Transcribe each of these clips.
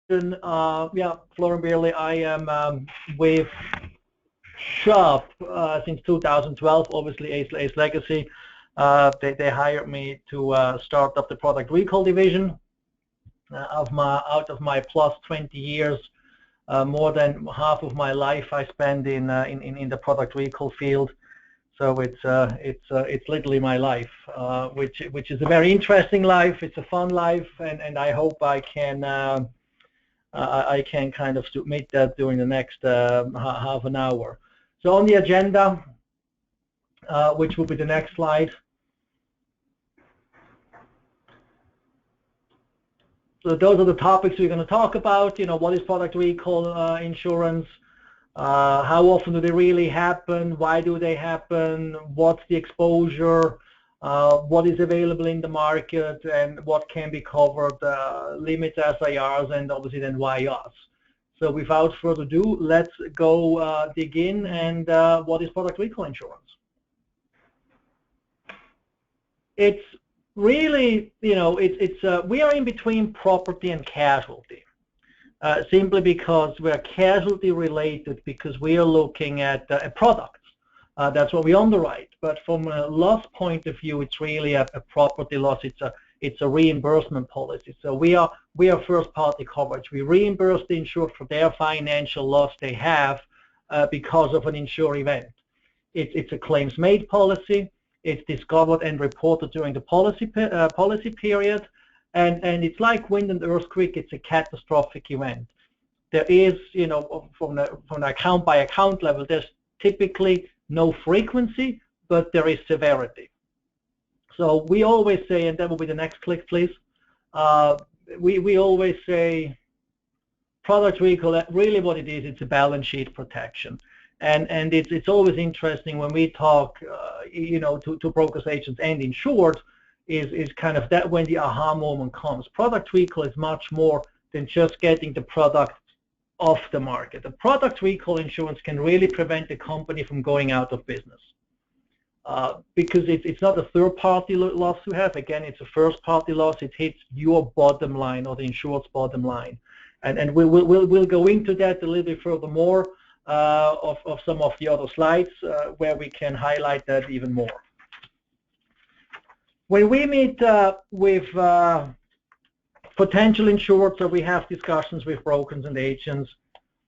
Yeah, Florian Beerley. I am with Chubb since 2012. Obviously, Ace Legacy. They hired me to start up the product recall division. Out of my plus 20 years, more than half of my life I spend in the product recall field. So it's literally my life, which is a very interesting life. It's a fun life, and I hope I can kind of submit that during the next half an hour. So on the agenda, which will be the next slide. So those are the topics we're going to talk about. What is product recall insurance? How often do they really happen? Why do they happen? What's the exposure? What is available in the market and what can be covered? Limits, SIRs, and obviously then why us? So without further ado, let's go dig in. And what is product recall insurance? It's really, we are in between property and casualty. Simply because we're casualty related, because we are looking at products. That's what we underwrite. But from a loss point of view, it's really a property loss. It's a reimbursement policy. So we are first party coverage. We reimburse the insured for their financial loss they have because of an insured event. It's a claims made policy. It's discovered and reported during the policy period. And it's like wind and earthquake. It's a catastrophic event. There is, from an account by account level, there's typically no frequency, but there is severity. So we always say, and that will be the next click, please. We always say, product recall. Really, what it is, it's a balance sheet protection. And it's always interesting when we talk, to brokers, agents, and insured. Is kind of that when the aha moment comes. Product recall is much more than just getting the product off the market. The product recall insurance can really prevent the company from going out of business because it's not a third-party loss you have. Again, it's a first-party loss. It hits your bottom line or the insured's bottom line, and we'll go into that a little bit further more of some of the other slides where we can highlight that even more. When we meet with potential insured, so we have discussions with brokers and agents.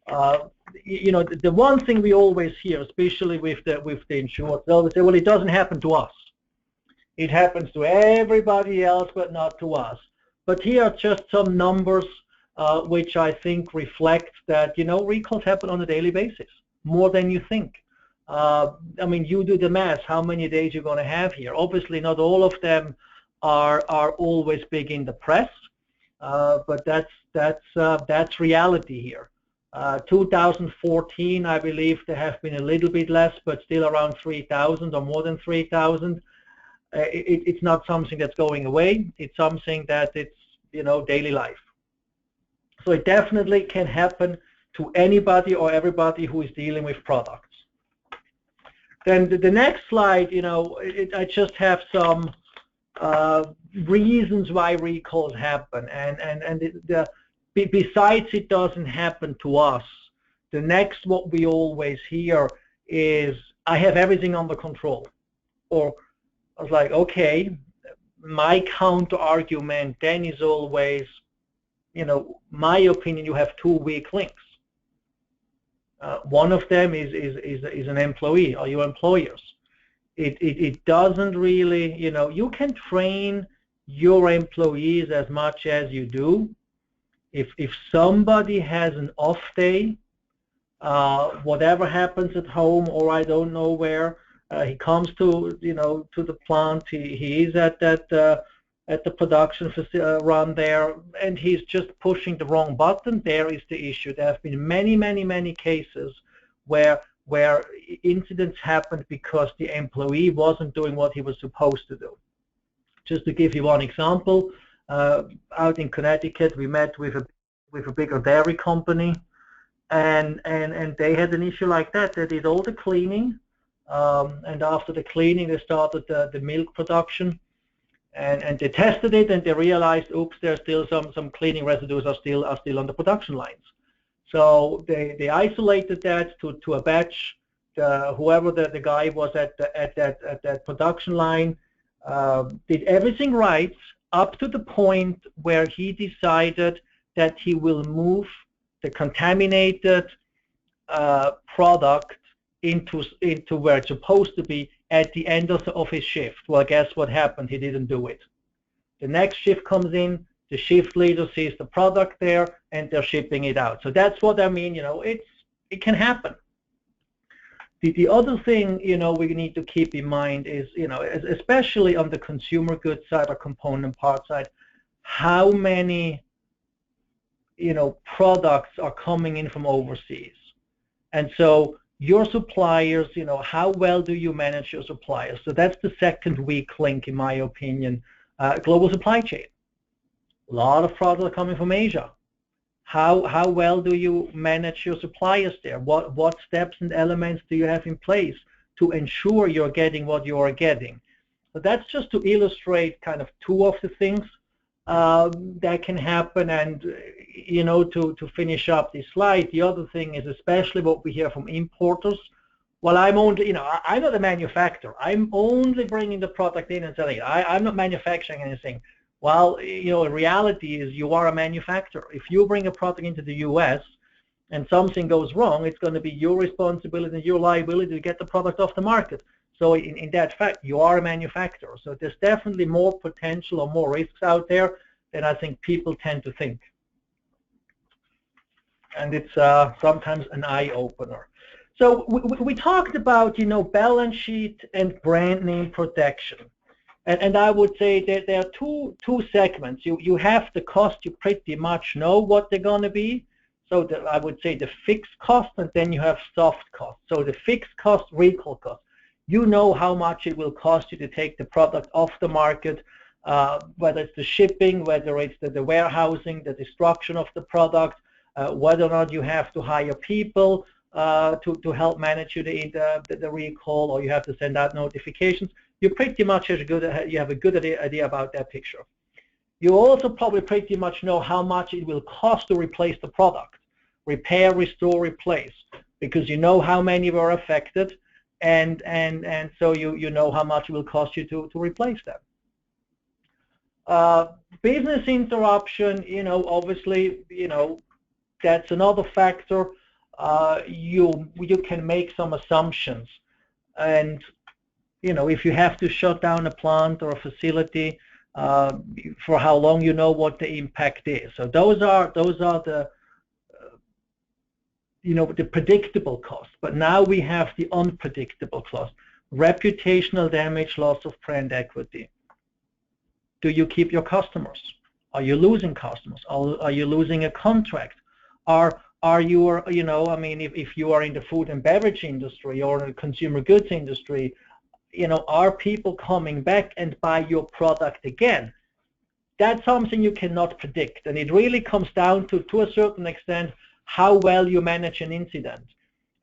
The one thing we always hear, especially with the insured, they'll say, "Well, it doesn't happen to us. It happens to everybody else, but not to us." But here are just some numbers which I think reflect that recalls happen on a daily basis, more than you think. I mean, you do the math, how many days you're going to have here. Obviously, not all of them are always big in the press, but that's reality here. 2014, I believe there have been a little bit less, but still around 3,000 or more than 3,000. It's not something that's going away. It's something that it's daily life. So it definitely can happen to anybody or everybody who is dealing with products. Then the next slide, I just have some reasons why recalls happen, and besides it doesn't happen to us, the next what we always hear is, "I have everything under control," or I was like, okay, my counter argument then is always, my opinion, you have two weak links. One of them is an employee or your employers. It doesn't really, you can train your employees as much as you do. If somebody has an off day, whatever happens at home or I don't know where, he comes to the plant, he is at the production run there, and he's just pushing the wrong button. There is the issue. There have been many cases where incidents happened because the employee wasn't doing what he was supposed to do. Just to give you one example, out in Connecticut, we met with a bigger dairy company, and they had an issue like that. They did all the cleaning, and after the cleaning, they started the milk production. And they tested it and they realized, oops, there's still some cleaning residues are still on the production lines. So they isolated that to a batch. Whoever the guy was at that production line did everything right up to the point where he decided that he will move the contaminated product into where it's supposed to be at the end of his shift. Well, guess what happened? He didn't do it. The next shift comes in, the shift leader sees the product there, and they're shipping it out. So that's what I mean, it can happen. The other thing, we need to keep in mind is, especially on the consumer goods side or component part side, how many, products are coming in from overseas. And so your suppliers, how well do you manage your suppliers? So that's the second weak link, in my opinion. Global supply chain. A lot of products are coming from Asia. How well do you manage your suppliers there? What steps and elements do you have in place to ensure you're getting what you are getting? So that's just to illustrate kind of two of the things that can happen. And to finish up this slide, the other thing is especially what we hear from importers. Well, I'm only, I'm not a manufacturer. I'm only bringing the product in and selling it. I'm not manufacturing anything. Well, in reality is you are a manufacturer. If you bring a product into the U.S. and something goes wrong, it's going to be your responsibility and your liability to get the product off the market. So in that fact, you are a manufacturer. So there's definitely more potential or more risks out there than I think people tend to think. And it's sometimes an eye-opener. So we talked about, balance sheet and brand name protection. And I would say that there are two segments. You have the cost, you pretty much know what they're going to be. So I would say the fixed cost, and then you have soft cost. So the fixed cost, recall cost. You know how much it will cost you to take the product off the market, whether it's the shipping, whether it's the warehousing, the destruction of the product, whether or not you have to hire people to help manage the recall, or you have to send out notifications. You pretty much have a good idea about that picture. You also probably pretty much know how much it will cost to replace the product, repair, restore, replace, because you know how many were affected, and so you know how much it will cost you to replace them. Business interruption, obviously, that's another factor. You can make some assumptions, and if you have to shut down a plant or a facility, for how long, what the impact is. So those are the the predictable costs. But now we have the unpredictable costs: reputational damage, loss of brand equity. Do you keep your customers? Are you losing customers? Are you losing a contract? Are you, if you are in the food and beverage industry or the consumer goods industry, are people coming back and buy your product again? That's something you cannot predict, and it really comes down to a certain extent how well you manage an incident,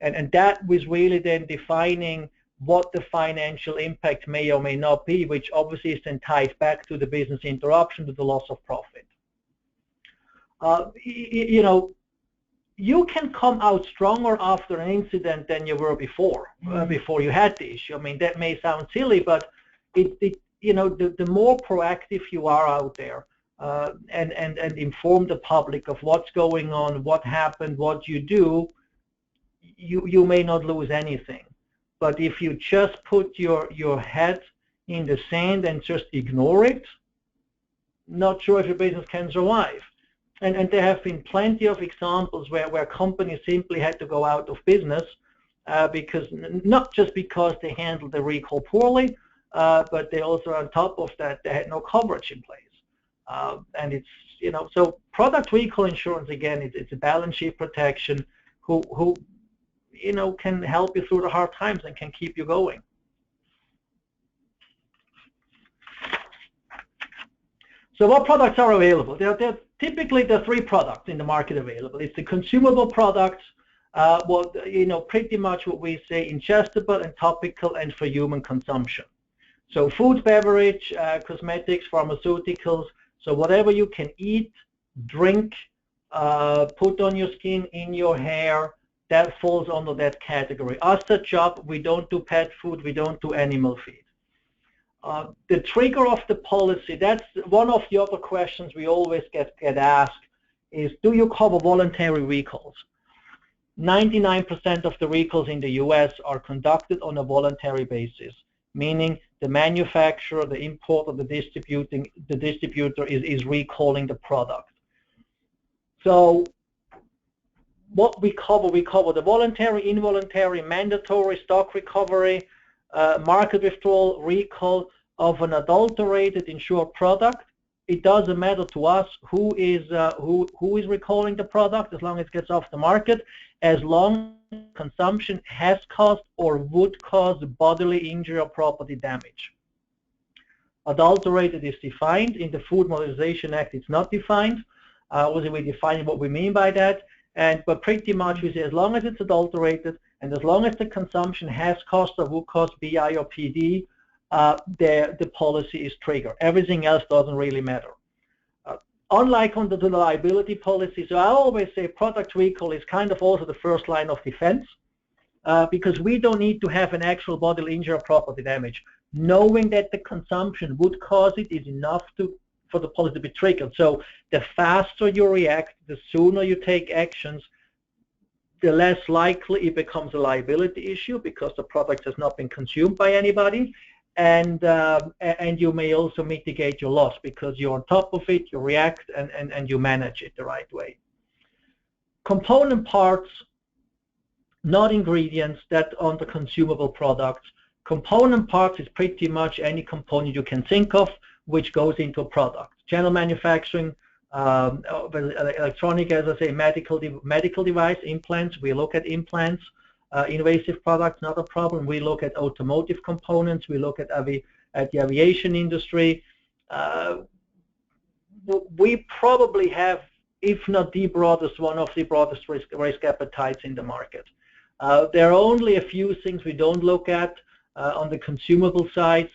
and that was really then defining what the financial impact may or may not be, which obviously is then tied back to the business interruption, to the loss of profit. You can come out stronger after an incident than you were before you had the issue. I mean, that may sound silly, but the more proactive you are out there and inform the public of what's going on, what happened, what you do, you may not lose anything. But if you just put your head in the sand and just ignore it, not sure if your business can survive. And there have been plenty of examples where companies simply had to go out of business because not just because they handled the recall poorly, but they also, on top of that, they had no coverage in place. And it's, so product recall insurance, again, it's a balance sheet protection who can help you through the hard times and can keep you going. So what products are available? There typically there are three products in the market available. It's the consumable products, pretty much what we say ingestible and topical and for human consumption. So food, beverage, cosmetics, pharmaceuticals, so whatever you can eat, drink, put on your skin, in your hair, that falls under that category. Us at Chubb, we don't do pet food, we don't do animal feed. The trigger of the policy, that's one of the other questions we always get asked, is do you cover voluntary recalls? 99% of the recalls in the US are conducted on a voluntary basis, meaning the manufacturer, the importer, the distributor is recalling the product. So what we cover the voluntary, involuntary, mandatory, stock recovery, market withdrawal, recall of an adulterated insured product. It doesn't matter to us who is recalling the product, as long as it gets off the market, as long as consumption has caused or would cause bodily injury or property damage. Adulterated is defined in the Food Modernization Act. It's not defined. Obviously, we define what we mean by that, but pretty much we say as long as it's adulterated and as long as the consumption has caused or would cause BI or PD, the policy is triggered. Everything else doesn't really matter. Unlike under the liability policy, so I always say product recall is kind of also the first line of defense, because we don't need to have an actual bodily injury or property damage. Knowing that the consumption would cause it is enough for the policy to be triggered. So the faster you react, the sooner you take actions, the less likely it becomes a liability issue because the product has not been consumed by anybody. And you may also mitigate your loss because you're on top of it, you react, and you manage it the right way. Component parts, not ingredients, that on the consumable products. Component parts is pretty much any component you can think of which goes into a product. General manufacturing, electronic, as I say, medical device, implants, we look at implants. Invasive products, not a problem. We look at automotive components. We look at the aviation industry. We probably have, if not the broadest, one of the broadest risk appetites in the market. There are only a few things we don't look at on the consumable sides.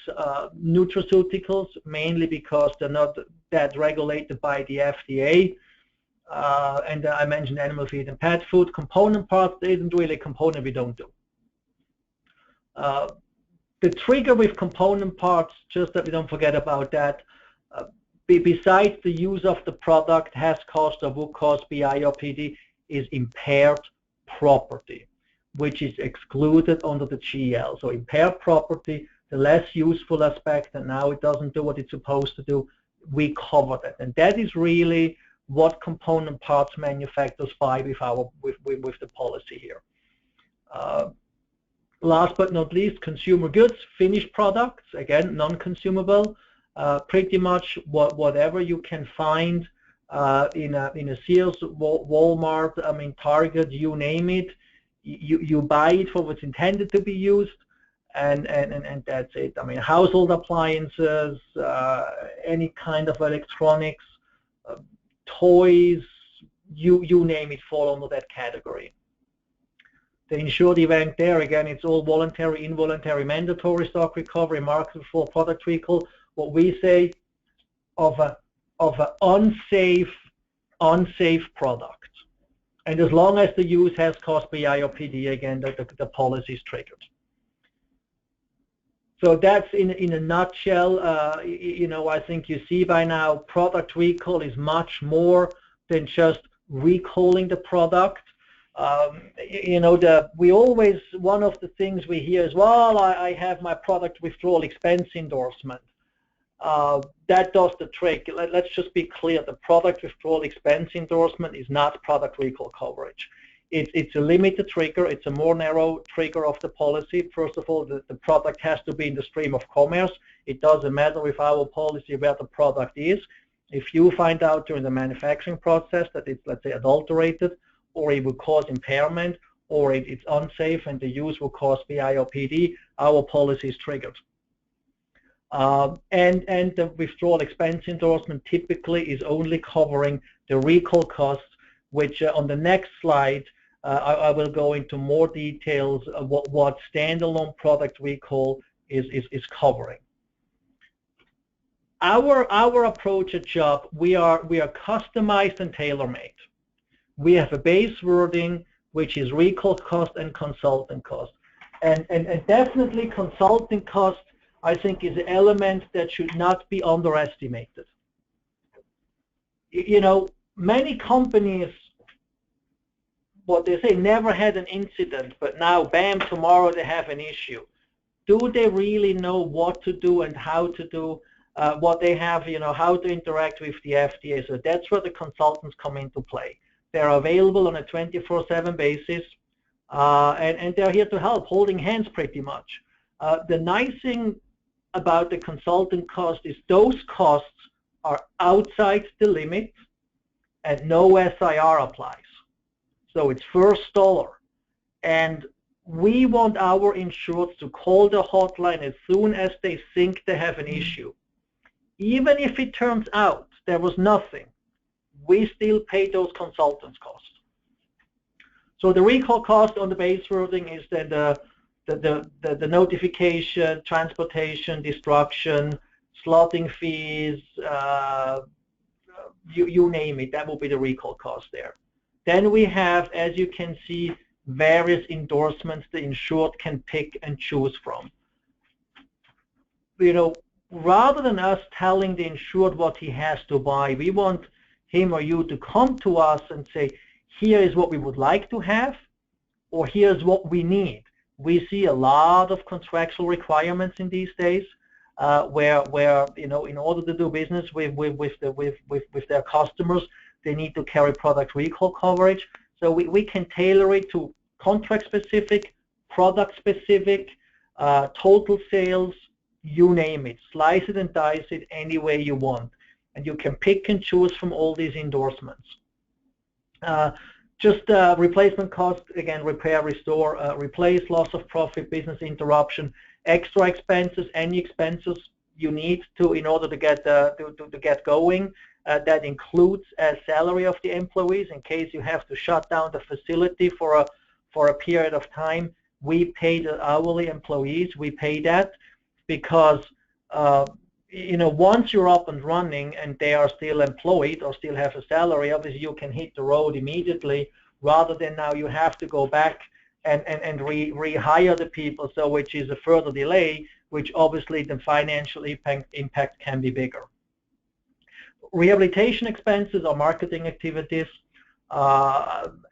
Nutraceuticals, mainly because they're not that regulated by the FDA. And I mentioned animal feed and pet food. Component parts, there isn't really a component we don't do. The trigger with component parts, just that we don't forget about that, besides the use of the product has caused or would cause BI or PD, is impaired property, which is excluded under the GL. So impaired property, the less useful aspect, and now it doesn't do what it's supposed to do, we cover that. And that is really what component parts manufacturers buy with the policy here. Last but not least, consumer goods, finished products, again, non-consumable. Pretty much whatever you can find in a Sears, Walmart, I mean Target, you name it, you buy it for what's intended to be used, and that's it. I mean, household appliances, any kind of electronics, toys, you name it, fall under that category. The insured event there, again, it's all voluntary, involuntary, mandatory, stock recovery, market for product recall. What we say of an unsafe product, and as long as the use has caused BI or PD, again, the policy is triggered. So that's in a nutshell. I think you see by now, product recall is much more than just recalling the product. One of the things we hear is, well, I have my product withdrawal expense endorsement. That does the trick. Let's just be clear. The product withdrawal expense endorsement is not product recall coverage. It's a limited trigger. It's a more narrow trigger of the policy. First of all, the product has to be in the stream of commerce. It doesn't matter with our policy where the product is. If you find out during the manufacturing process that it's, let's say, adulterated, or it will cause impairment, or it's unsafe and the use will cause BI or PD, our policy is triggered. And the withdrawal expense endorsement typically is only covering the recall costs, which on the next slide I will go into more details of what standalone product recall is covering. our approach at Chubb, we are customized and tailor-made. We have a base wording which is recall cost and consultant cost, and definitely consulting cost, I think, is an element that should not be underestimated. You know, many companies, what they say, never had an incident, but now, bam, tomorrow they have an issue. Do they really know what to do and how to do what they have, you know, how to interact with the FDA? So that's where the consultants come into play. They're available on a 24/7 basis, and they're here to help, holding hands pretty much. The nice thing about the consultant cost is those costs are outside the limit and no SIR applies. So it's first dollar. And we want our insureds to call the hotline as soon as they think they have an issue. Even if it turns out there was nothing, we still pay those consultants' costs. So the recall cost on the base wording is then the notification, transportation, destruction, slotting fees, you name it, that will be the recall cost there. Then we have, as you can see, various endorsements the insured can pick and choose from. You know, rather than us telling the insured what he has to buy, we want him or you to come to us and say, here is what we would like to have, or here's what we need. We see a lot of contractual requirements in these days, where you know, in order to do business with their customers, they need to carry product recall coverage. So we can tailor it to contract specific, product specific, total sales, you name it. Slice it and dice it any way you want. And you can pick and choose from all these endorsements. Just replacement cost, again, repair, restore, replace, loss of profit, business interruption, extra expenses, any expenses you need to in order to get to get going. That includes salary of the employees in case you have to shut down the facility for a period of time. We pay the hourly employees. We pay that because you know, once you're up and running and they are still employed or still have a salary, obviously you can hit the road immediately, rather than now you have to go back and rehire the people, so which is a further delay, which obviously the financial impact can be bigger. Rehabilitation expenses or marketing activities,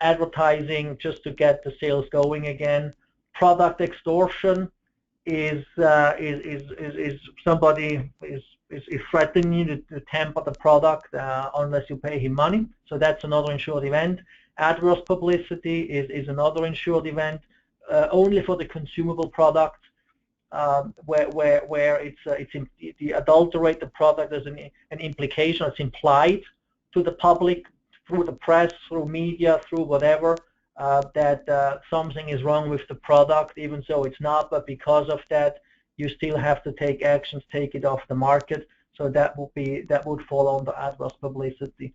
advertising just to get the sales going again. Product extortion is somebody is threatening you to tamper the product unless you pay him money. So that's another insured event. Adverse publicity is another insured event, only for the consumable product, where it's the adulterate the product. There's an implication, it's implied to the public through the press, through media, through whatever, that something is wrong with the product, even though it's not, but because of that you still have to take actions, take it off the market. So that would fall under adverse publicity.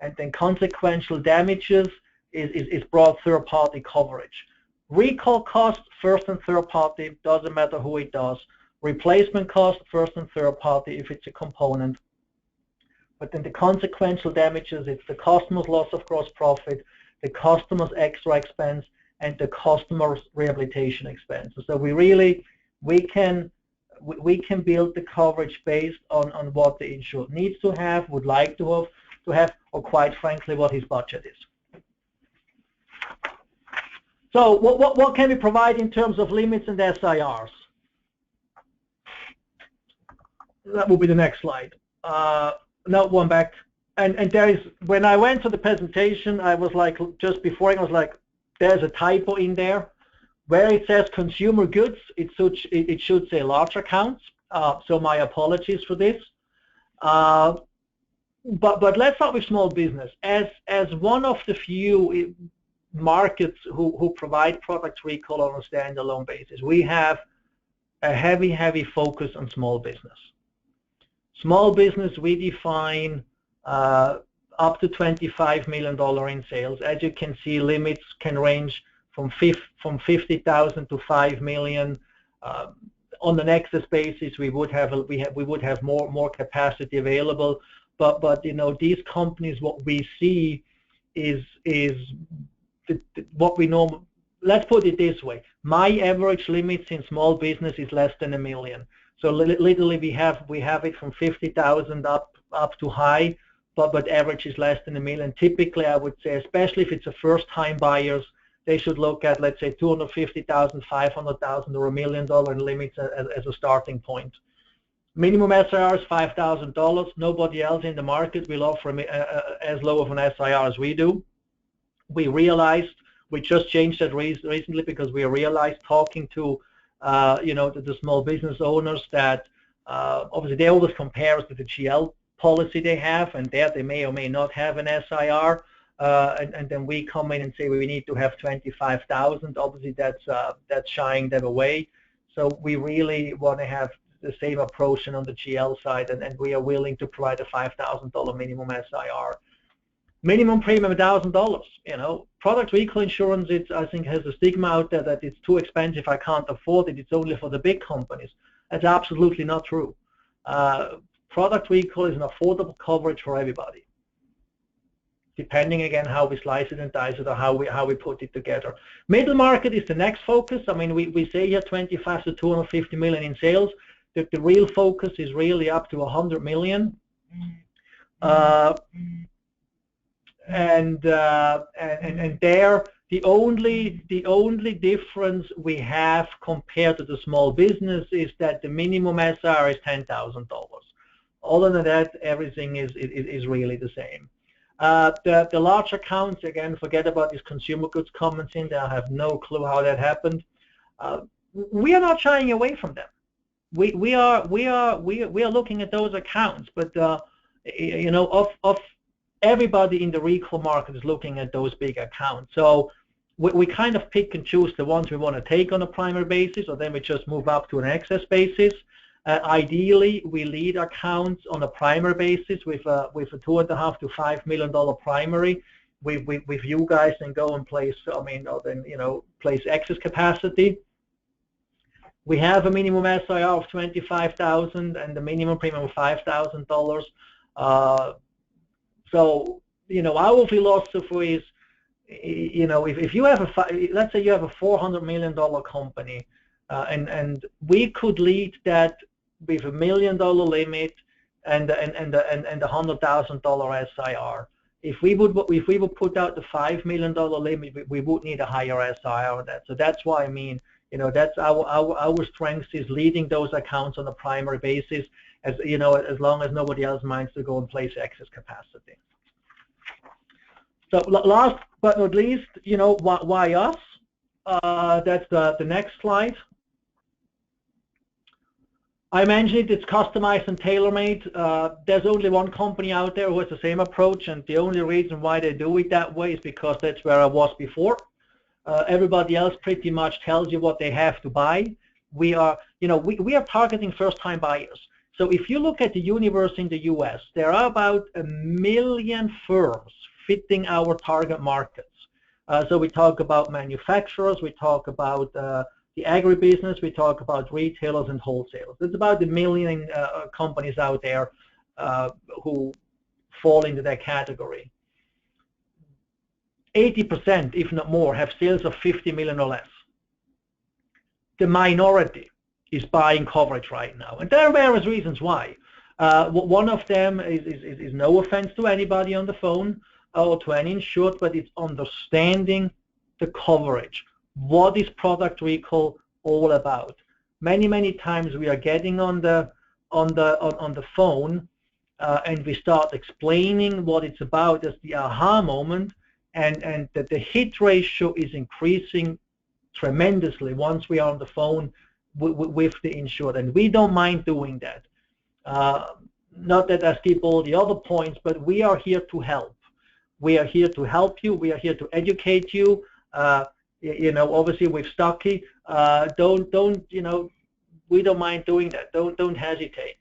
And then consequential damages is broad third-party coverage. Recall cost, first and third party, doesn't matter who it does. Replacement cost, first and third party if it's a component. But then the consequential damages, it's the customer's loss of gross profit, the customer's extra expense, and the customer's rehabilitation expenses. So we can build the coverage based on what the insured needs to have, would like to have, or quite frankly, what his budget is. So what can we provide in terms of limits and SIRs? That will be the next slide. No, one back. And there is, when I went to the presentation, I was like, just before, I was like, there's a typo in there. Where it says consumer goods, it should say large accounts. So my apologies for this. But let's start with small business. As one of the few markets who provide product recall on a standalone basis, we have a heavy focus on small business. Small business, we define up to $25 million in sales. As you can see, limits can range from $50,000 to $5 million. on an excess basis, we would have more capacity available. But these companies, what we see is what we know. Let's put it this way: my average limits in small business is less than $1 million. So literally, we have it from 50,000 up to high, but average is less than $1 million. Typically, I would say, especially if it's a first-time buyers, they should look at, let's say, 250,000, 500,000, or $1 million in limits as a starting point. Minimum SIR is $5,000. Nobody else in the market will offer as low of an SIR as we do. We just changed that recently because we realized, talking to the small business owners, that obviously they always compare us to the GL policy they have, and there they may or may not have an SIR. And then we come in and say we need to have 25,000. Obviously, that's shying them away. So we really want to have the same approach on the GL side, and we are willing to provide a $5,000 minimum SIR. Minimum premium $1,000. Product recall insurance, I think, has a stigma out there that it's too expensive, I can't afford it, it's only for the big companies. That's absolutely not true. Product recall is an affordable coverage for everybody, depending again how we slice it and dice it, or how we put it together. Middle market is the next focus. I mean, we say here 25 to 250 million in sales. The real focus is really up to 100 million. And there, the only difference we have compared to the small business is that the minimum SR is $10,000. Other than that, everything is really the same. The large accounts, again, forget about these consumer goods comments in there. I have no clue how that happened. We are not shying away from them. We are looking at those accounts, but of everybody in the recall market is looking at those big accounts. So we kind of pick and choose the ones we want to take on a primary basis, or then we just move up to an excess basis. Ideally, we lead accounts on a primary basis with a $2.5 to $5 million primary. With you guys, and go and place. Place excess capacity. We have a minimum SIR of 25,000 and the minimum premium of $5,000. So our philosophy is, if you have let's say you have a $400 million company, and we could lead that with $1 million limit and a $100,000 SIR. If we would put out the $5 million limit, we would need a higher SIR on that. So that's why that's our strength, is leading those accounts on a primary basis, as long as nobody else minds to go and place excess capacity. So last but not least, why us? That's the next slide. I mentioned it's customized and tailor-made. There's only one company out there who has the same approach, and the only reason why they do it that way is because that's where I was before. Everybody else pretty much tells you what they have to buy. We are targeting first-time buyers. So if you look at the universe in the U.S., there are about 1 million firms fitting our target markets. So we talk about manufacturers, we talk about the agribusiness, we talk about retailers and wholesalers. There's about 1 million companies out there who fall into that category. 80%, if not more, have sales of 50 million or less. The minority is buying coverage right now, and there are various reasons why. One of them is no offense to anybody on the phone or to any insured, but it's understanding the coverage. What is product recall all about? Many times we are getting on the phone and we start explaining what it's about as the aha moment, and that the hit ratio is increasing tremendously once we are on the phone with the insured, and we don't mind doing that. Not that I skip all the other points, but we are here to help. We are here to help you. We are here to educate you. Obviously with Stuckey, we don't mind doing that. Don't hesitate.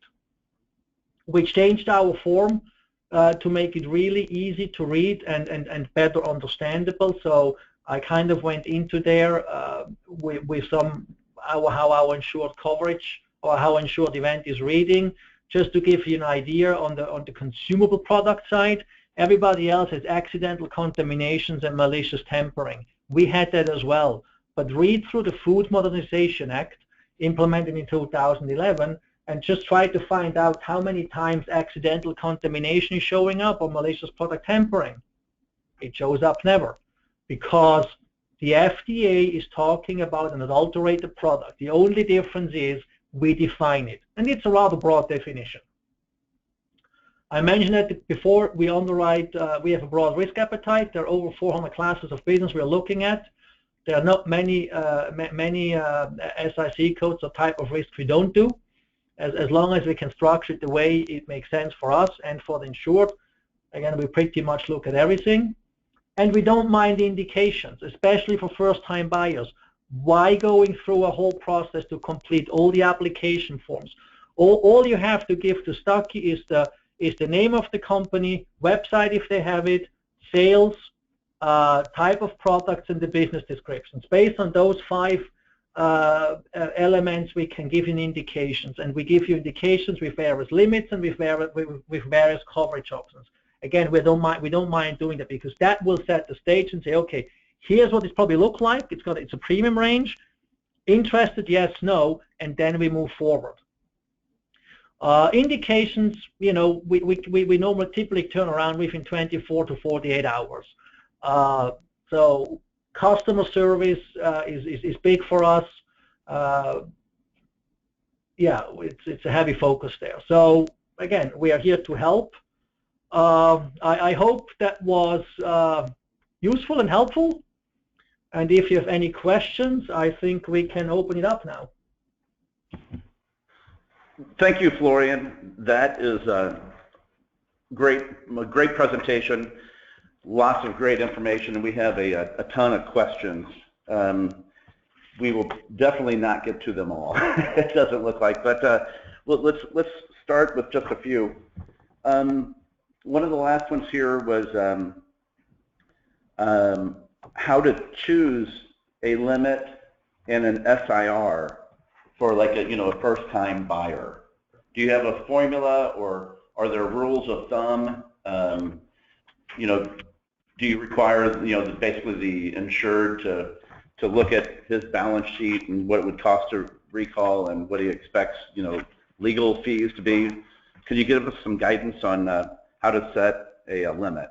We changed our form to make it really easy to read and better understandable. So I kind of went into there with some, how our insured coverage or how insured event is reading. Just to give you an idea on the consumable product side, everybody else has accidental contaminations and malicious tampering. We had that as well. But read through the Food Modernization Act implemented in 2011 and just try to find out how many times accidental contamination is showing up or malicious product tampering. It shows up never, because the FDA is talking about an adulterated product. The only difference is we define it, and it's a rather broad definition. I mentioned that before. We underwrite, we have a broad risk appetite. There are over 400 classes of business we're looking at. There are not many SIC codes or type of risk we don't do. As long as we can structure it the way it makes sense for us and for the insured. Again, we pretty much look at everything. And we don't mind the indications, especially for first-time buyers. Why going through a whole process to complete all the application forms? All you have to give to Stuckey is the name of the company, website if they have it, sales, type of products, and the business descriptions. Based on those 5 elements, we can give you indications, and we give you indications with various limits and with various coverage options. Again, we don't mind doing that, because that will set the stage and say, okay, here's what it probably look like. It's a premium range. Interested? Yes, no, and then we move forward. Indications, we normally typically turn around within 24 to 48 hours. So customer service is big for us. Yeah, it's a heavy focus there. So again, we are here to help. I hope that was useful and helpful. And if you have any questions, I think we can open it up now. Thank you, Florian. That is a great presentation. Lots of great information, and we have a ton of questions. We will definitely not get to them all. It doesn't look like, but well, let's start with just a few. One of the last ones here was how to choose a limit and an SIR for like a first-time buyer. Do you have a formula, or are there rules of thumb? Do you require basically the insured to look at his balance sheet and what it would cost to recall and what he expects legal fees to be? Could you give us some guidance on how to set a limit?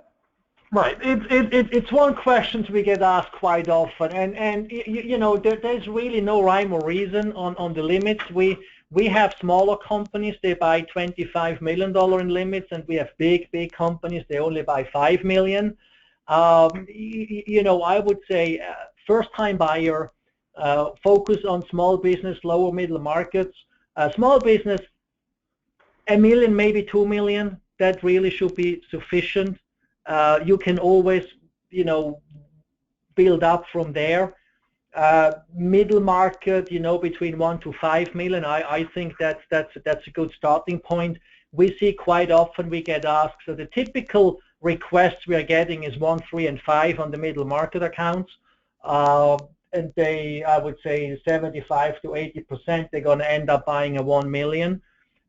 Right. It's one question we get asked quite often, and there's really no rhyme or reason on the limits. We have smaller companies, they buy $25 million in limits, and we have big companies, they only buy $5 million. I would say first-time buyer, focus on small business, lower middle markets. Small business, $1 million, maybe $2 million, that really should be sufficient. You can always, build up from there. Middle market, between $1 to $5 million, I think that's a good starting point. We see quite often we get asked, so the typical requests we are getting is 1, 3, and 5 on the middle market accounts, and I would say 75 to 80%, they're going to end up buying a $1 million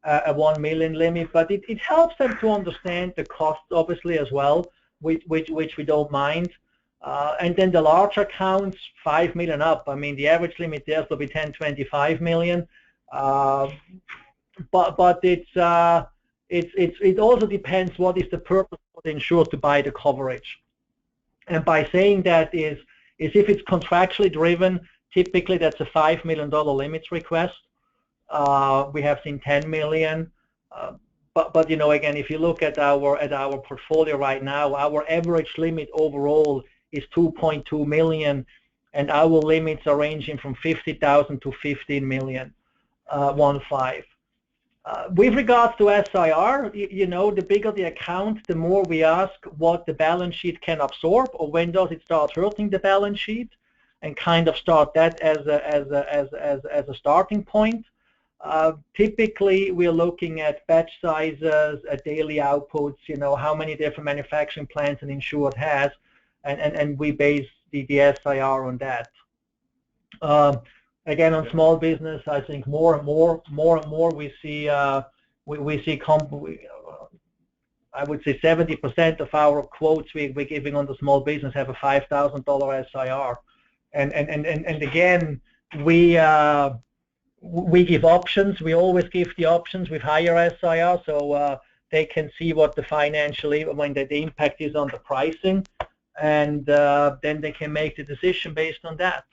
limit, but it helps them to understand the cost, obviously, as well, which we don't mind. And then the large accounts, 5 million up. I mean, the average limit there will be 10, 25 million. But it also depends what is the purpose for the insured to buy the coverage. And by saying that is if it's contractually driven, typically that's a $5 million limits request. We have seen 10 million. But again, if you look at our portfolio right now, our average limit overall is 2.2 million, and our limits are ranging from 50,000 to 15 million, 1.5. With regards to SIR, the bigger the account, the more we ask what the balance sheet can absorb, or when does it start hurting the balance sheet, and kind of start that as a starting point. Typically, we're looking at batch sizes, daily outputs, how many different manufacturing plants an insured has, and we base the SIR on that. Again, on small business, I think more and more we see I would say 70% of our quotes we're giving on the small business have a $5,000 SIR, and again we give options. We always give the options with higher SIR, so they can see what the the impact is on the pricing, and then they can make the decision based on that.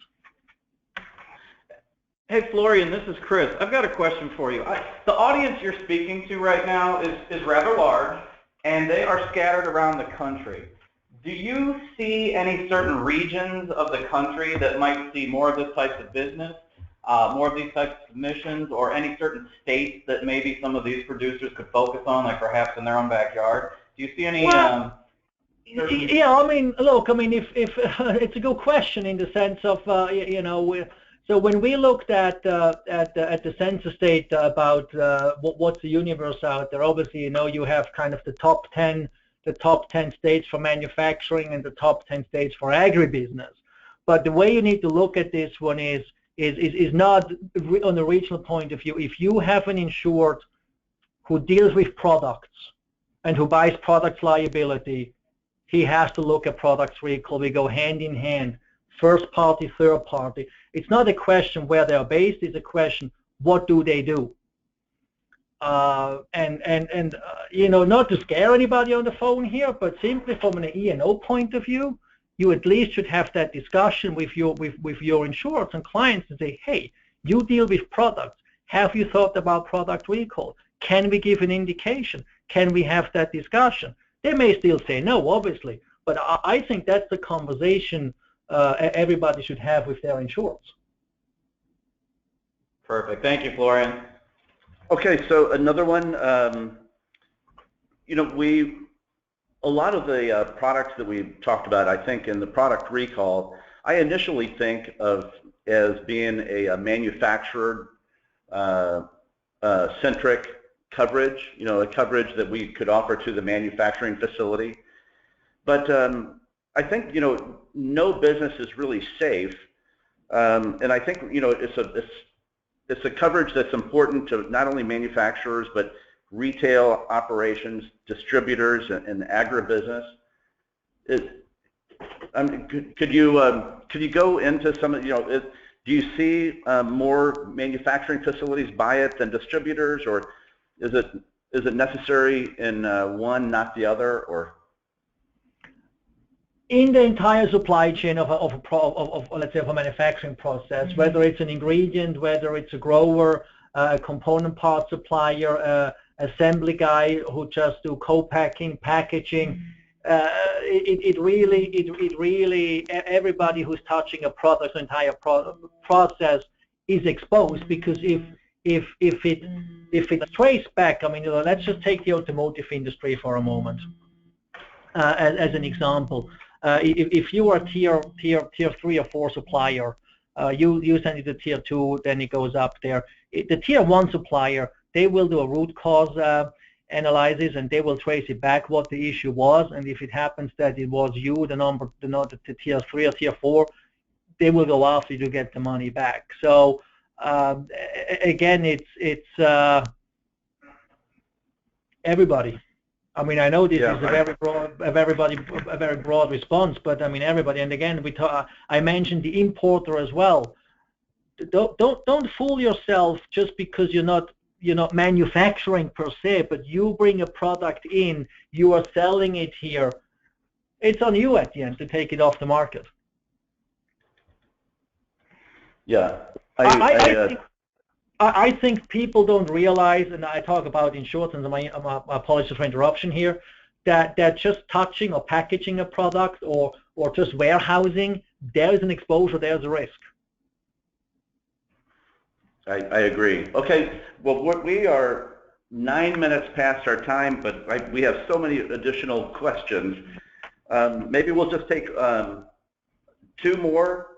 Hey Florian, this is Chris. I've got a question for you. The audience you're speaking to right now is rather large, and they are scattered around the country. Do you see any certain regions of the country that might see more of this type of business, more of these types of submissions, or any certain states that maybe some of these producers could focus on, like perhaps in their own backyard? Do you see any? Yeah, I mean, look, I mean, if it's a good question in the sense of so when we looked at the census data about what's the universe out there, obviously you have kind of the top 10 states for manufacturing and the top 10 states for agribusiness. But the way you need to look at this one is not on the regional point of view. If you have an insured who deals with products and who buys products liability, he has to look at products recall. We go hand in hand, first party, third party. It's not a question where they're based, it's a question, what do they do? Not to scare anybody on the phone here, but simply from an E&O point of view, you at least should have that discussion with your insurers and clients and say, hey, you deal with products. Have you thought about product recall? Can we give an indication? Can we have that discussion? They may still say no, obviously, but I think that's the conversation everybody should have with their insurers. Perfect. Thank you, Florian. Okay, so another one, a lot of the products that we talked about, I think in the product recall, I initially think of as being a manufacturer centric coverage, a coverage that we could offer to the manufacturing facility. But I think, no business is really safe, and I think, it's a coverage that's important to not only manufacturers but retail operations, distributors, and agribusiness. Could you go into some of, do you see more manufacturing facilities buy it than distributors, or is it necessary in one, not the other, or? In the entire supply chain of let's say of a manufacturing process, whether it's an ingredient, whether it's a grower, a component part supplier, assembly guy who just do co-packing, packaging, it really everybody who's touching a product, the entire process is exposed, because if it's traced back, I mean, let's just take the automotive industry for a moment as an example. If you are tier 3 or 4 supplier, you send it to tier 2, then it goes up there. The tier 1 supplier, they will do a root cause analysis, and they will trace it back what the issue was, and if it happens that it was you, the tier 3 or tier 4, they will go after you to get the money back. So again, it's everybody. I mean, I know this is a very broad response, but I mean everybody. And again, I mentioned the importer as well. Don't fool yourself just because you're not manufacturing per se, but you bring a product in, you are selling it here. It's on you at the end to take it off the market. Yeah, I think people don't realize, and I talk about insurance, and my apologies for interruption here, that just touching or packaging a product or just warehousing, there is an exposure, there's a risk. I agree. Okay, well, we are 9 minutes past our time, but we have so many additional questions. Maybe we'll just take 2 more,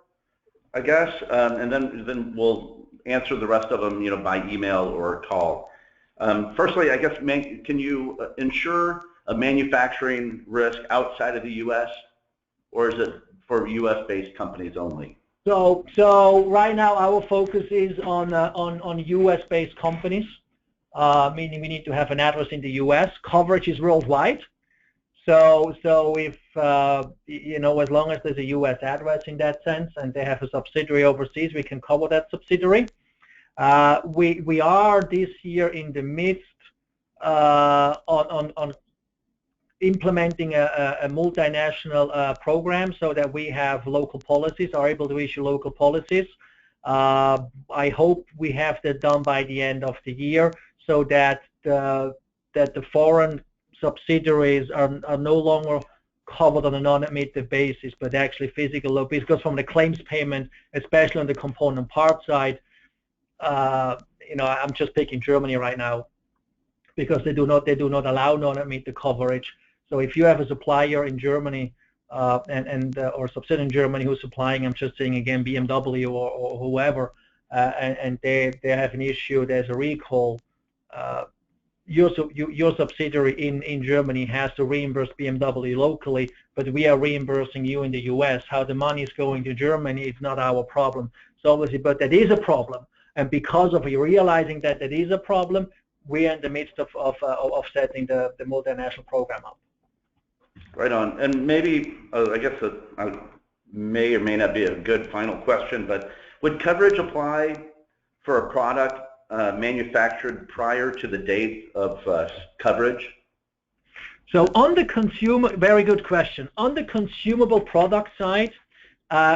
I guess, and then we'll answer the rest of them, by email or call. Firstly, I guess, can you insure a manufacturing risk outside of the U.S., or is it for U.S.-based companies only? So right now our focus is on U.S.-based companies, meaning we need to have an address in the U.S. Coverage is worldwide. So if as long as there's a U.S. address in that sense, and they have a subsidiary overseas, we can cover that subsidiary. We are this year in the midst on implementing a multinational program so that we have local policies, are able to issue local policies. I hope we have that done by the end of the year, so that the foreign subsidiaries are no longer covered on a non-admitted basis, but actually physical, because from the claims payment, especially on the component part side, I'm just picking Germany right now, because they do not allow non-admitted coverage. So if you have a supplier in Germany or subsidiary in Germany who's supplying, I'm just saying again, BMW or whoever, and they have an issue, there's a recall, your subsidiary in Germany has to reimburse BMW locally, but we are reimbursing you in the U.S. How the money is going to Germany is not our problem. So obviously, but that is a problem, and because of realizing that is a problem, we are in the midst of setting the multinational program up. Right on. And maybe, I guess may or may not be a good final question, but would coverage apply for a product manufactured prior to the date of coverage? So on the consumer, very good question. On the consumable product side,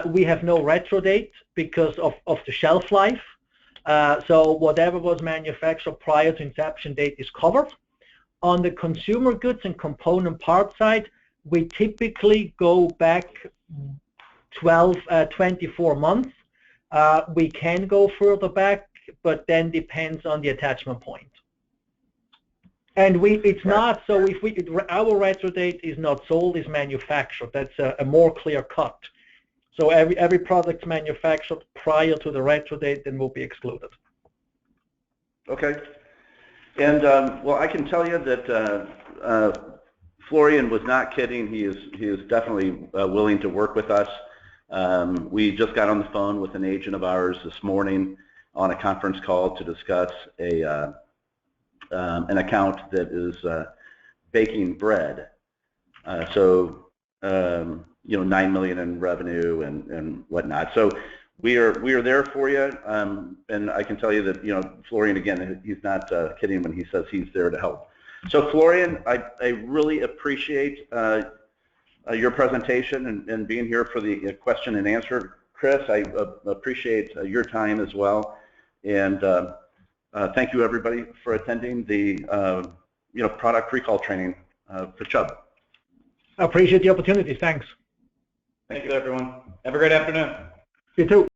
we have no retro date because of the shelf life. So whatever was manufactured prior to inception date is covered. On the consumer goods and component part side, we typically go back 24 months. We can go further back, but then depends on the attachment point. And it's not, so if our retro date is not sold, is manufactured. That's a more clear cut. So every product manufactured prior to the retro date then will be excluded. Okay. And well, I can tell you that Florian was not kidding. He is definitely willing to work with us. We just got on the phone with an agent of ours this morning on a conference call to discuss an account that is baking bread. So 9 million in revenue and whatnot. So we are there for you, and I can tell you that Florian, again, he's not kidding when he says he's there to help. So Florian, I really appreciate your presentation and being here for the question and answer. Chris, I appreciate your time as well, and thank you everybody for attending the product recall training for Chubb. I appreciate the opportunity. Thanks. Thank you, everyone. Have a great afternoon. You too.